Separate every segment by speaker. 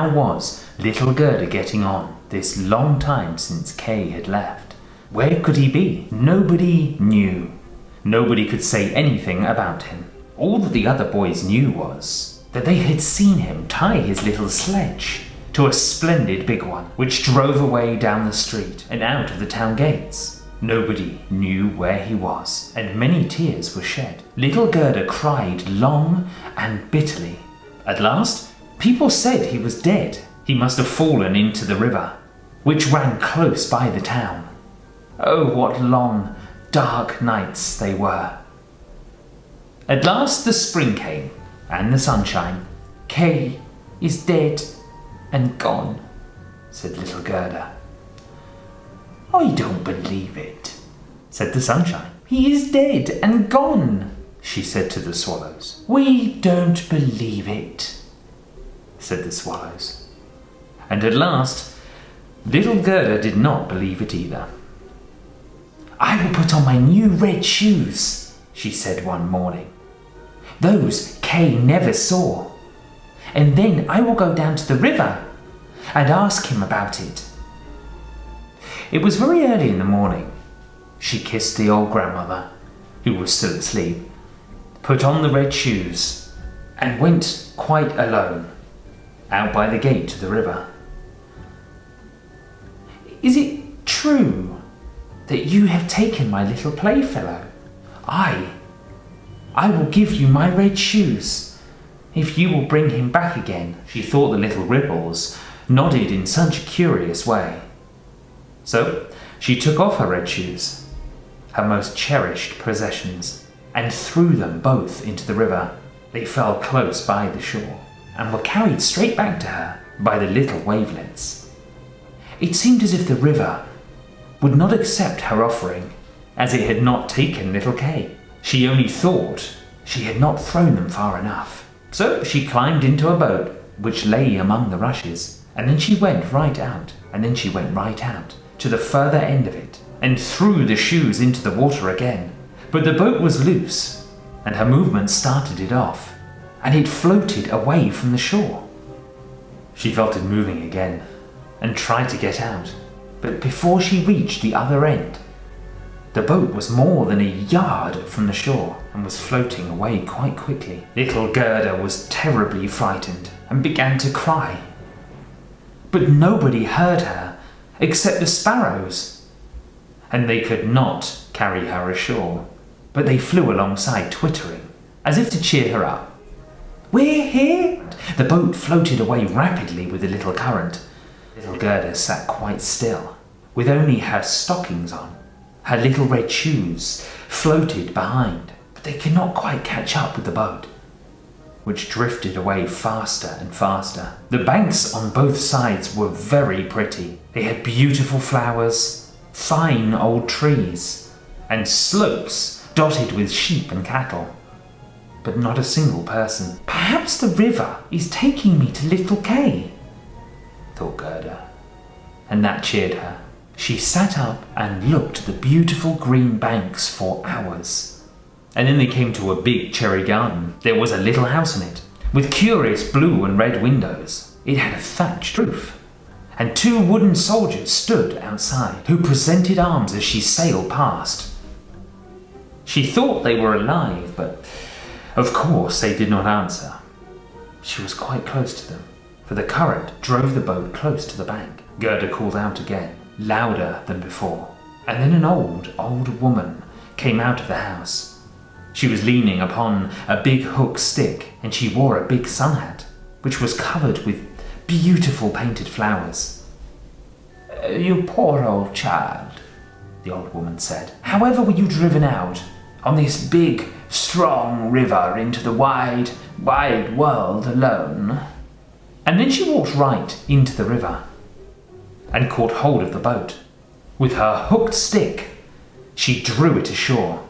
Speaker 1: how was little Gerda getting on this long time since Kay had left? Where could he be? Nobody knew. Nobody could say anything about him. All that the other boys knew was that they had seen him tie his little sledge to a splendid big one, which drove away down the street and out of the town gates. Nobody knew where he was, and many tears were shed. Little Gerda cried long and bitterly. At last, people said he was dead. He must have fallen into the river, which ran close by the town. Oh, what long, dark nights they were. At last the spring came, and the sunshine. Kay is dead and gone, said little Gerda. I don't believe it, said the sunshine. He is dead and gone, she said to the swallows. We don't believe it, said the swallows. And at last, little Gerda did not believe it either. I will put on my new red shoes, she said one morning. Those Kay never saw. And then I will go down to the river and ask him about it. It was very early in the morning. She kissed the old grandmother, who was still asleep, put on the red shoes, and went quite alone out by the gate to the river. Is it true that you have taken my little playfellow? I will give you my red shoes if you will bring him back again. She thought the little ripples nodded in such a curious way. So she took off her red shoes, her most cherished possessions, and threw them both into the river. They fell close by the shore and were carried straight back to her by the little wavelets. It seemed as if the river would not accept her offering, as it had not taken little Kay. She only thought she had not thrown them far enough. So she climbed into a boat which lay among the rushes, and then she went right out, and then she went right out to the further end of it, and threw the shoes into the water again. But the boat was loose, and her movement started it off, and it floated away from the shore. She felt it moving again, and tried to get out, but before she reached the other end, the boat was more than a yard from the shore and was floating away quite quickly. Little Gerda was terribly frightened and began to cry. But nobody heard her except the sparrows, and they could not carry her ashore, but they flew alongside twittering, as if to cheer her up. We're here! The boat floated away rapidly with the little current. Little Gerda sat quite still, with only her stockings on. Her little red shoes floated behind, but they could not quite catch up with the boat, which drifted away faster and faster. The banks on both sides were very pretty. They had beautiful flowers, fine old trees, and slopes dotted with sheep and cattle, but not a single person. Perhaps the river is taking me to little Kay, thought Gerda, and that cheered her. She sat up and looked at the beautiful green banks for hours. And then they came to a big cherry garden. There was a little house in it, with curious blue and red windows. It had a thatched roof, and 2 wooden soldiers stood outside, who presented arms as she sailed past. She thought they were alive, but of course they did not answer. She was quite close to them, for the current drove the boat close to the bank. Gerda called out again, louder than before, and then an old woman came out of the house. She was leaning upon a big hook stick, and she wore a big sun hat, which was covered with beautiful painted flowers. You poor old child, the old woman said. However were you driven out on this big, strong river into the wide, wide world alone? And then she walked right into the river and caught hold of the boat. With her hooked stick, she drew it ashore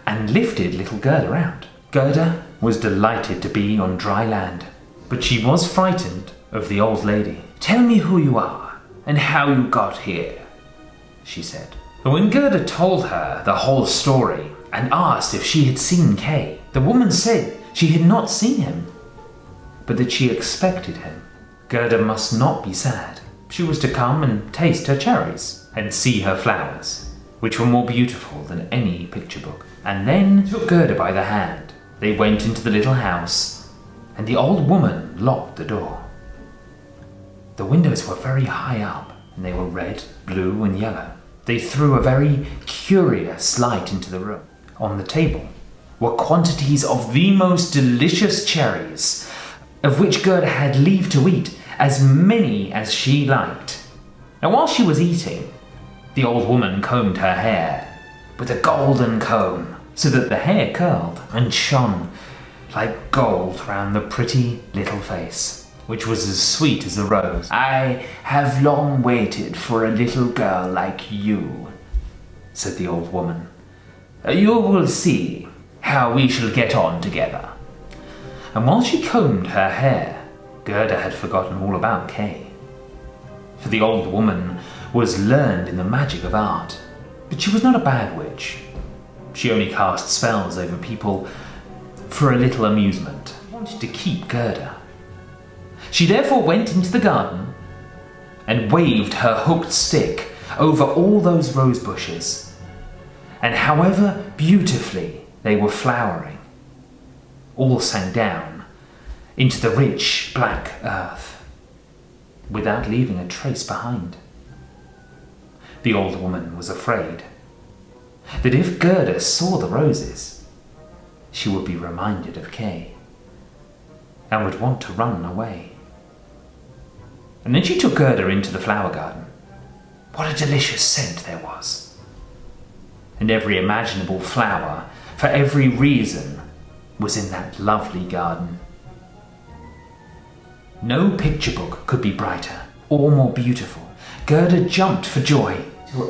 Speaker 1: and lifted little Gerda out. Gerda was delighted to be on dry land, but she was frightened of the old lady. Tell me who you are and how you got here, she said. But when Gerda told her the whole story and asked if she had seen Kay, the woman said she had not seen him, but that she expected him. Gerda must not be sad. She was to come and taste her cherries and see her flowers, which were more beautiful than any picture book. And then took Gerda by the hand. They went into the little house, and the old woman locked the door. The windows were very high up, and they were red, blue, and yellow. They threw a very curious light into the room. On the table were quantities of the most delicious cherries, of which Gerda had leave to eat as many as she liked. Now while she was eating, the old woman combed her hair with a golden comb, so that the hair curled and shone like gold round the pretty little face, which was as sweet as a rose. "I have long waited for a little girl like you," said the old woman. "You will see how we shall get on together." And while she combed her hair, Gerda had forgotten all about Kay. For the old woman was learned in the magic of art, but she was not a bad witch. She only cast spells over people for a little amusement. She wanted to keep Gerda. She therefore went into the garden and waved her hooked stick over all those rose bushes, and however beautifully they were flowering, all sank down into the rich black earth without leaving a trace behind. The old woman was afraid that if Gerda saw the roses, she would be reminded of Kay and would want to run away. And then she took Gerda into the flower garden. What a delicious scent there was! And every imaginable flower, for every reason, was in that lovely garden. No picture book could be brighter or more beautiful. Gerda jumped for joy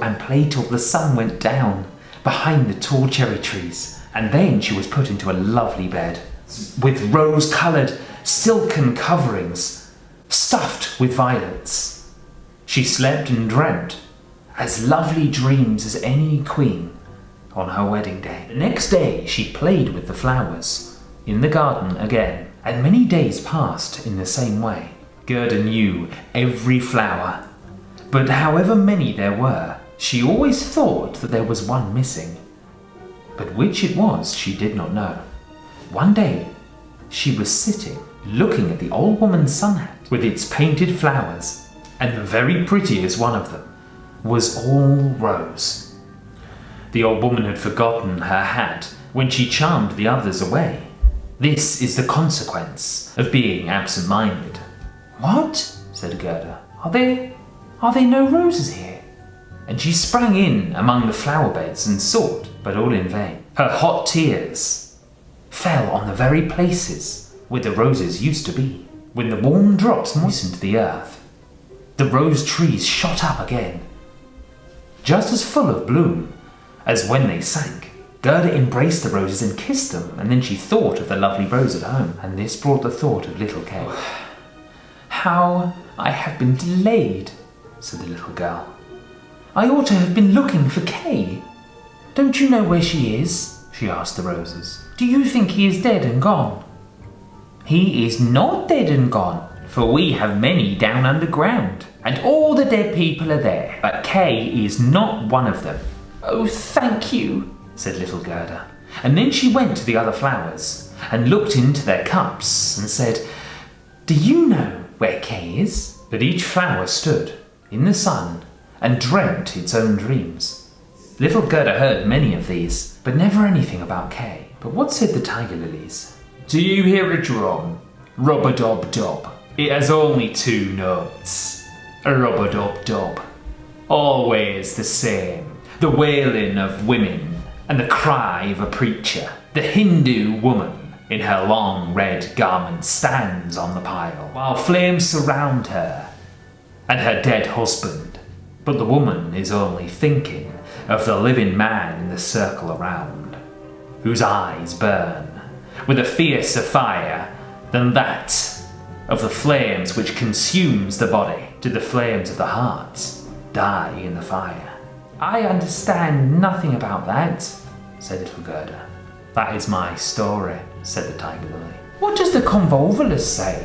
Speaker 1: and played till the sun went down behind the tall cherry trees. And then she was put into a lovely bed with rose-coloured silken coverings stuffed with violets. She slept and dreamt as lovely dreams as any queen on her wedding day. The next day she played with the flowers in the garden again, and many days passed in the same way. Gerda knew every flower, but however many there were, she always thought that there was one missing. But which it was, she did not know. One day, she was sitting, looking at the old woman's sun hat with its painted flowers, and the very prettiest one of them was all rose. The old woman had forgotten her hat when she charmed the others away. This is the consequence of being absent-minded. "What?" said Gerda. Are there no roses here?" And she sprang in among the flower beds and sought, but all in vain. Her hot tears fell on the very places where the roses used to be. When the warm drops moistened the earth, the rose trees shot up again, just as full of bloom as when they sank. Gerda embraced the roses and kissed them, and then she thought of the lovely rose at home, and this brought the thought of little Kay. "How I have been delayed," said the little girl. "I ought to have been looking for Kay. Don't you know where she is?" she asked the roses. "Do you think he is dead and gone?" "He is not dead and gone, for we have many down underground, and all the dead people are there, but Kay is not one of them." "Oh, thank you," said little Gerda. And then she went to the other flowers and looked into their cups and said, "Do you know where Kay is?" But each flower stood in the sun and dreamt its own dreams. Little Gerda heard many of these, but never anything about Kay. But what said the tiger lilies? "Do you hear a drum? Rub-a-dub-dub. It has only 2 notes. A rub-a-dub-dub. Always the same. The wailing of women and the cry of a preacher. The Hindu woman in her long red garment stands on the pile, while flames surround her and her dead husband. But the woman is only thinking of the living man in the circle around, whose eyes burn with a fiercer fire than that of the flames which consumes the body. Do the flames of the heart die in the fire?" "I understand nothing about that," said little Gerda. "That is my story," said the tiger lily. "What does the convolvulus say?"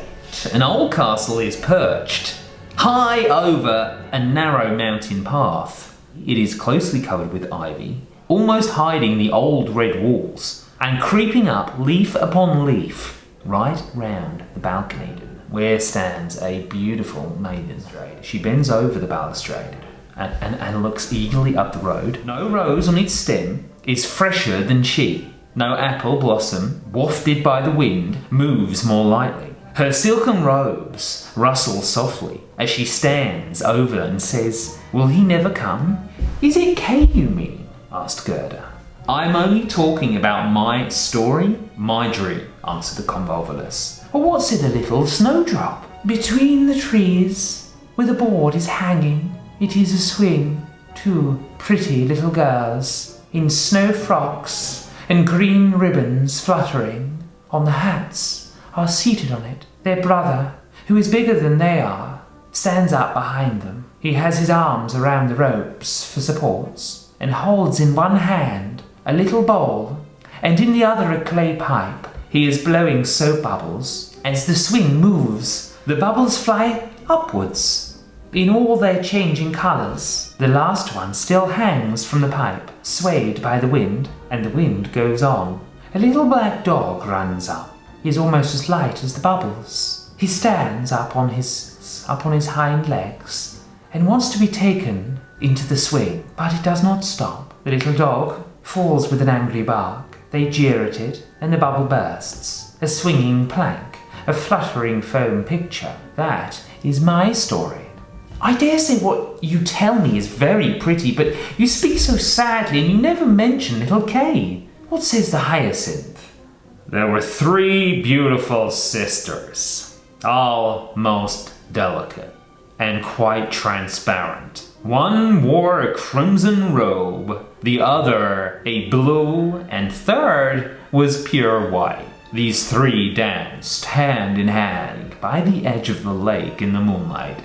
Speaker 1: An old castle is perched high over a narrow mountain path. It is closely covered with ivy, almost hiding the old red walls, and creeping up leaf upon leaf right round the balcony, where stands a beautiful maiden. She bends over the balustrade and looks eagerly up the road. No rose on its stem is fresher than she. No apple blossom, wafted by the wind, moves more lightly. Her silken robes rustle softly as she stands over and says, "Will he never come?" "Is it Kay you mean?" asked Gerda. "I'm only talking about my story, my dream," answered the convolvulus. "Well, what's it, a little snowdrop? Between the trees, where the board is hanging, it is a swing. Two pretty little girls, in snow frocks and green ribbons fluttering on the hats, are seated on it. Their brother, who is bigger than they are, stands up behind them. He has his arms around the ropes for supports, and holds in one hand a little bowl, and in the other a clay pipe. He is blowing soap bubbles. As the swing moves, the bubbles fly upwards, in all their changing colours. The last one still hangs from the pipe, swayed by the wind, and the wind goes on. A little black dog runs up. He is almost as light as the bubbles. He stands up on his hind legs and wants to be taken into the swing, but it does not stop. The little dog falls with an angry bark. They jeer at it, and the bubble bursts. A swinging plank, a fluttering foam picture. That is my story." "I dare say what you tell me is very pretty, but you speak so sadly and you never mention little Kay. What says the hyacinth?" "There were 3 beautiful sisters, all most delicate and quite transparent. One wore a crimson robe, the other a blue, and third was pure white. These 3 danced hand in hand by the edge of the lake in the moonlight.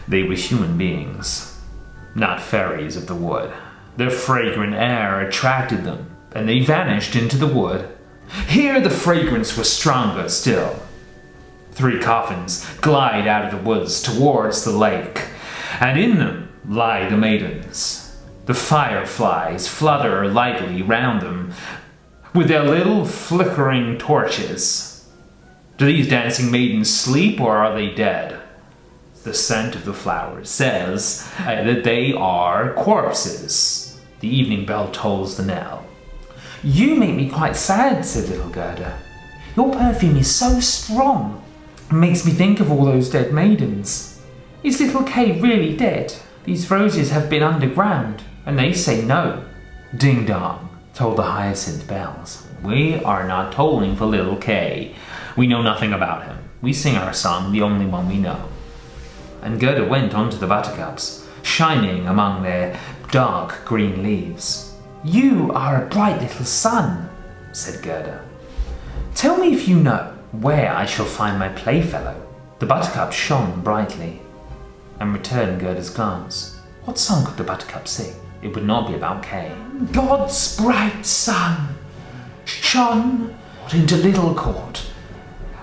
Speaker 1: They were human beings, not fairies of the wood. Their fragrant air attracted them, and they vanished into the wood. Here the fragrance was stronger still. 3 coffins glide out of the woods towards the lake, and in them lie the maidens. The fireflies flutter lightly round them with their little flickering torches. Do these dancing maidens sleep, or are they dead? The scent of the flowers says that they are corpses. The evening bell tolls the knell." "You make me quite sad," said little Gerda. "Your perfume is so strong. It makes me think of all those dead maidens. Is little Kay really dead? These roses have been underground, and they say no." "Ding dong," told the hyacinth bells. "We are not tolling for little Kay. We know nothing about him. We sing our song, the only one we know." And Gerda went on to the buttercups, shining among their dark green leaves. "You are a bright little sun," said Gerda. "Tell me if you know where I shall find my playfellow." The buttercup shone brightly and returned Gerda's glance. What song could the buttercup sing? It would not be about Kay. "God's bright sun shone into Little Court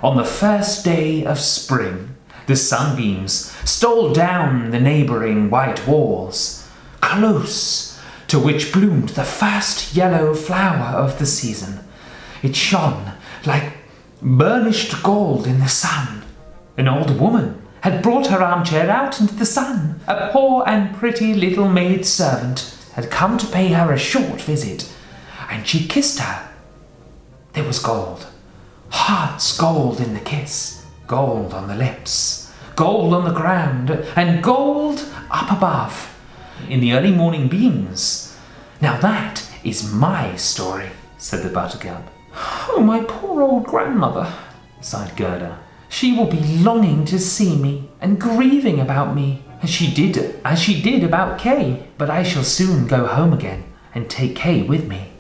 Speaker 1: on the first day of spring. The sunbeams stole down the neighbouring white walls, close to which bloomed the first yellow flower of the season. It shone like burnished gold in the sun. An old woman had brought her armchair out into the sun. A poor and pretty little maid servant had come to pay her a short visit, and she kissed her. There was gold, heart's gold in the kiss, gold on the lips, gold on the ground, and gold up above in the early morning beams. Now that is my story," said the buttercup. "Oh, my poor old grandmother," sighed Gerda. "She will be longing to see me and grieving about me, as she did about Kay. But I shall soon go home again and take Kay with me.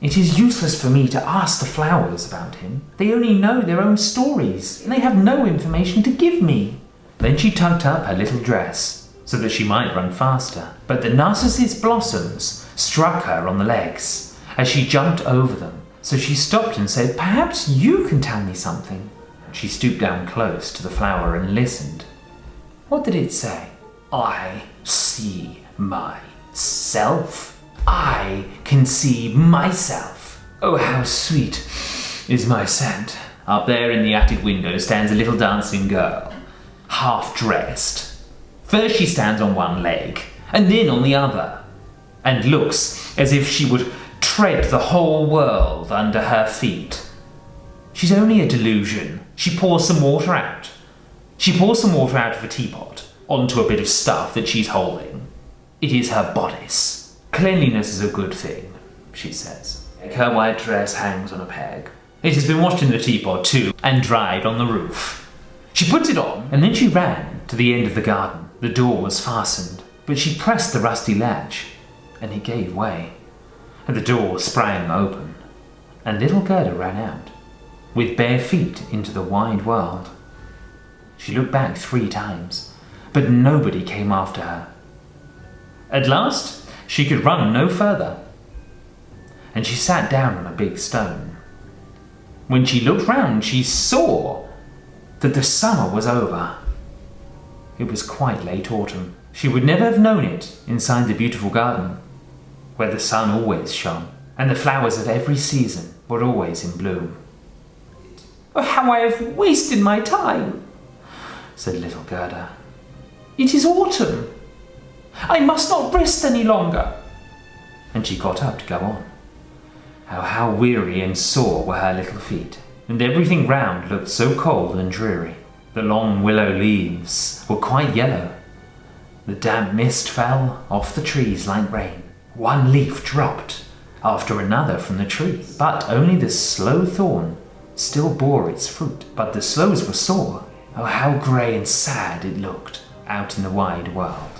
Speaker 1: It is useless for me to ask the flowers about him. They only know their own stories, and they have no information to give me." Then she tucked up her little dress so that she might run faster, but the narcissus blossoms struck her on the legs as she jumped over them. So she stopped and said, "Perhaps you can tell me something." She stooped down close to the flower and listened. What did it say? I see myself. I can see myself. Oh, how sweet is my scent. Up there in the attic window stands a little dancing girl, half dressed. First she stands on one leg, and then on the other, and looks as if she would tread the whole world under her feet. She's only a delusion. She pours some water out. She pours some water out of a teapot onto a bit of stuff that she's holding. It is her bodice. Cleanliness is a good thing, she says. Her white dress hangs on a peg. It has been washed in the teapot too, and dried on the roof. She puts it on, and then she ran to the end of the garden. The door was fastened, but she pressed the rusty latch, and it gave way. And the door sprang open, and little Gerda ran out, with bare feet into the wide world. She looked back 3 times, but nobody came after her. At last, she could run no further, and she sat down on a big stone. When she looked round, she saw that the summer was over. It was quite late autumn. She would never have known it inside the beautiful garden, where the sun always shone, and the flowers of every season were always in bloom. Oh, how I have wasted my time, said little Gerda. It is autumn. I must not rest any longer. And she got up to go on. Oh, how weary and sore were her little feet, and everything round looked so cold and dreary. The long willow leaves were quite yellow. The damp mist fell off the trees like rain. One leaf dropped after another from the tree, but only the sloe thorn still bore its fruit. But the sloes were sore. Oh, how grey and sad it looked out in the wide world.